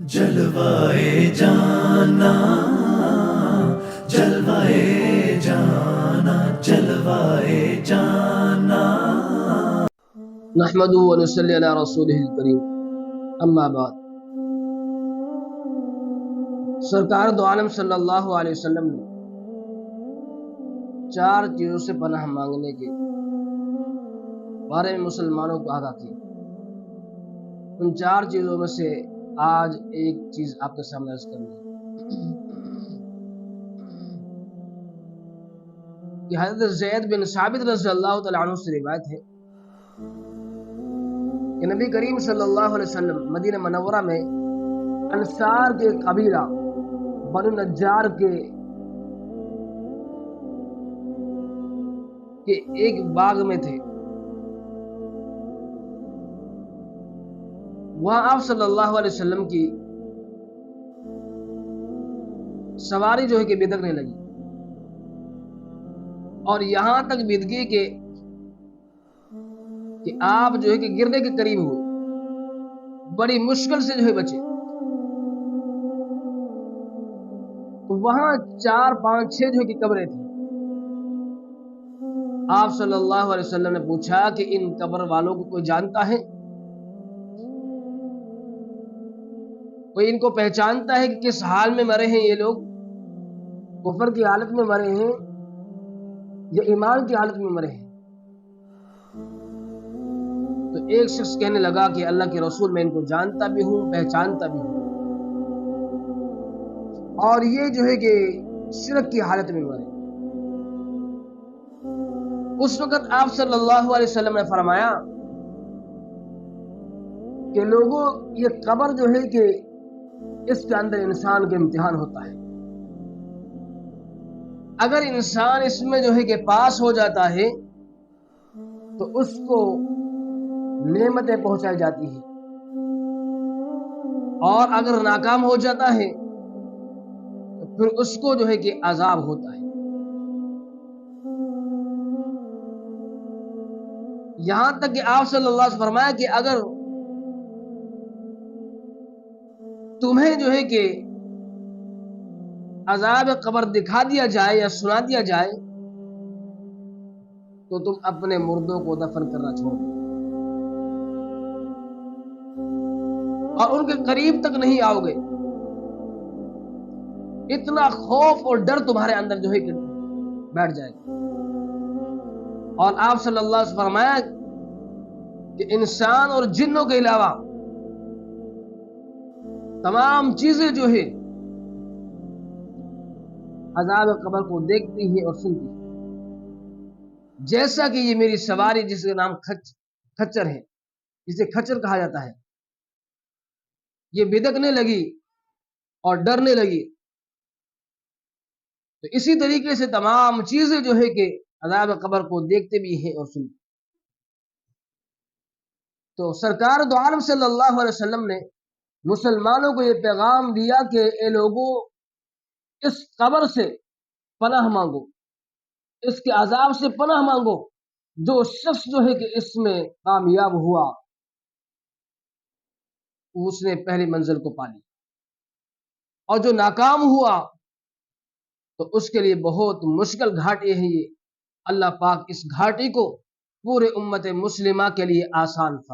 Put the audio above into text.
جلوائے جانا جلوائے جانا جلوائے جانا نحمد و نصلی علی رسولہ الکریم، اما بعد۔ سرکار دو عالم صلی اللہ علیہ وسلم نے 4 چیزوں سے پناہ مانگنے کے بارے میں مسلمانوں کو آگاہ کیا۔ ان 4 چیزوں میں سے آج ایک چیز آپ کے سامنے عرض کرنی ہے کہ حضرت زید بن ثابت رضی اللہ تعالیٰ عنہ سے روایت ہے کہ نبی کریم صلی اللہ علیہ وسلم مدینہ منورہ میں انصار کے قبیلہ بنو نجار کے ایک باغ میں تھے۔ وہاں آپ صلی اللہ علیہ وسلم کی سواری جو ہے کہ بدکنے لگی، اور یہاں تک بدگی کہ آپ جو ہے کہ گرنے کے قریب ہوئے، بڑی مشکل سے جو ہے بچے۔ وہاں 4 5 6 جو ہے کہ قبریں تھیں۔ آپ صلی اللہ علیہ وسلم نے پوچھا کہ ان قبر والوں کو کوئی جانتا ہے؟ کوئی ان کو پہچانتا ہے کہ کس حال میں مرے ہیں یہ لوگ؟ کفر کی حالت میں مرے ہیں یا ایمان کی حالت میں مرے ہیں؟ تو ایک شخص کہنے لگا کہ اللہ کے رسول، میں ان کو جانتا بھی ہوں، پہچانتا بھی ہوں، اور یہ جو ہے کہ شرک کی حالت میں مرے۔ اس وقت آپ صلی اللہ علیہ وسلم نے فرمایا کہ لوگوں، یہ قبر جو ہے کہ اس کے اندر انسان کا امتحان ہوتا ہے۔ اگر انسان اس میں جو ہے کہ پاس ہو جاتا ہے تو اس کو نعمتیں پہنچائی جاتی ہیں، اور اگر ناکام ہو جاتا ہے تو پھر اس کو جو ہے کہ عذاب ہوتا ہے۔ یہاں تک کہ آپ صلی اللہ علیہ وسلم فرمایا کہ اگر تمہیں جو ہے کہ عذاب قبر دکھا دیا جائے یا سنا دیا جائے تو تم اپنے مردوں کو دفن کرنا چھوڑ دو اور ان کے قریب تک نہیں آؤ گے۔ اتنا خوف اور ڈر تمہارے اندر جو ہے کہ بیٹھ جائے گا۔ اور آپ صلی اللہ علیہ وسلم فرمایا کہ انسان اور جنوں کے علاوہ تمام چیزیں جو ہے عذاب قبر کو دیکھتی ہیں اور سنتی ہیں۔ جیسا کہ یہ میری سواری جس کا نام کھچر ہے، جسے کھچر کہا جاتا ہے، یہ بدکنے لگی اور ڈرنے لگی، تو اسی طریقے سے تمام چیزیں جو ہے کہ عذاب قبر کو دیکھتے بھی ہیں اور سنتے۔ تو سرکار دو عالم صلی اللہ علیہ وسلم نے مسلمانوں کو یہ پیغام دیا کہ اے لوگوں، اس قبر سے پناہ مانگو، اس کے عذاب سے پناہ مانگو۔ جو شخص جو ہے کہ اس میں کامیاب ہوا اس نے پہلی منزل کو پا لی، اور جو ناکام ہوا تو اس کے لیے بہت مشکل گھاٹی ہے یہ۔ اللہ پاک اس گھاٹی کو پورے امت مسلمہ کے لیے آسان فرمائے۔